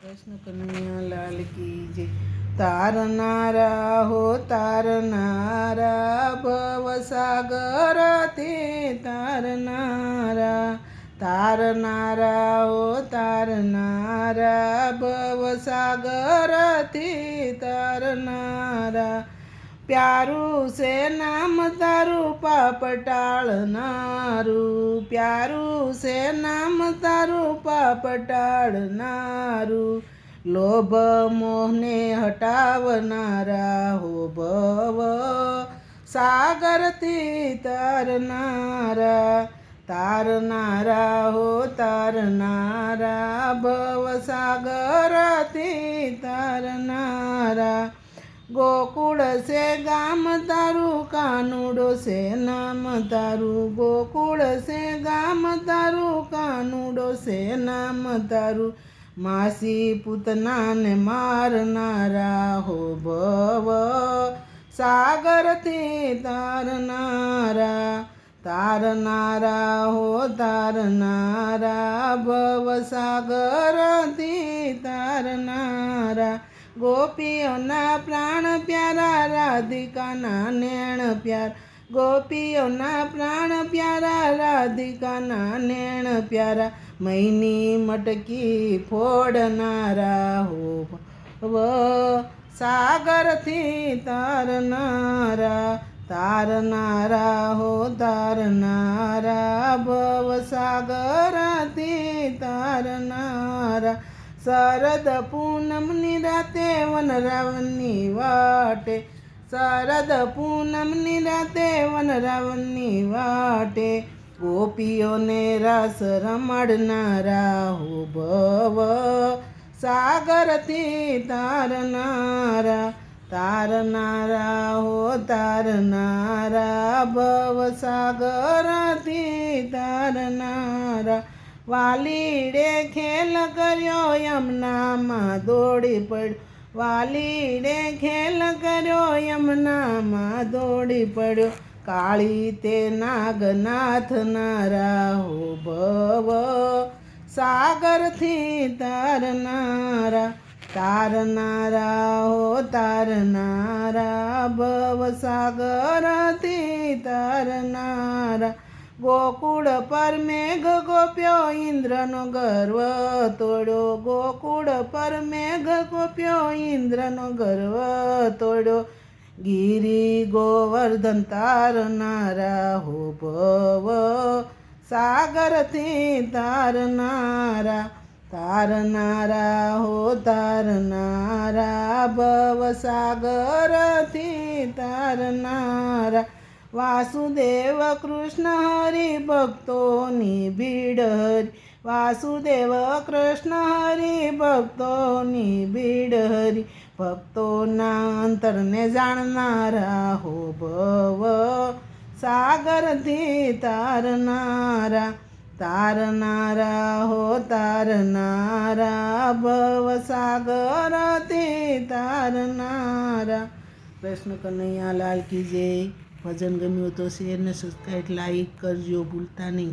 कृष्ण कन्हैया लाल की जय। तारनारा हो तारनारा भव सागर ते तारनारा, तारनारा हो तारनारा भव सागर ते तारनारा। प्यारू से नाम तारू पापटाळनारू, प्यारू से नाम तारू पापटाळनारू। लोभ मोहने हटावनारा हो भव सागरથી તારનારા, તારનારા हो તારનારા ભવ સાગરથી તારનારા। गोकुळ से गाम तारू कानुडो से नाम तारू, गोकुळ से गाम तारू कानुडो से नाम तारू। मासी पूतना ने मारनारा हो भव सागर थी तारनारा, तारनारा हो तारनारा भव सागर थी तारनारा। गोपीओना प्राण प्यारा राधिकाना नैण प्यार, गोपीओना प्राण प्यारा राधिकाना नैण प्यारा। मैनी मटकी फोड़नारा हो भव सागर थी तारनारा, तारनारा हो तारनारा भव सागर थी तारनारा। शरद पूनम निराते वनरावनी वाटे, शरद पूनम निराते वनरावनी वाटे। गोपीओ ने रास रमाडनारा हो भव सागर थी तारनारा, तारनारा हो तारनारा भव सागर थी तारनारा। वालीडे खेल कर्यो यमुनामां दौड़ी पड्यो, वालीडे खेल कर्यो यमुनामां दौड़ी पड्यो। काळी ते नागनाथ नारा हो भव सागर थी तारनारा, तारनारा हो तारनारा भव सागर थी तारनारा। गोकुळ पर मेघ गोप्यो इंद्रनो गर्व तोड्यो, गोकुळ पर मेघ गोप्यो इंद्रनो गर्व तोड्यो। गिरी गोवर्धन तारनारा हो भव सागर थी तारनारा, तारनारा हो तारनारा भव सागर थी तारनारा। वासुदेव कृष्ण हरि भक्तोनी भीड हरि, वासुदेव कृष्ण हरि भक्तोनी भीड हरि। भक्तोना अंतरने जाणनारा हो भव सागर थी तारनारा, तारनारा हो तारनारा भव सागर थी तारनारा। कृष्ण कन्हैया लाल की जय। भजन गम्યું તો શેર ને સબસ્ક્રાઈબ લાઈક કરજો ભૂલતા નહીં।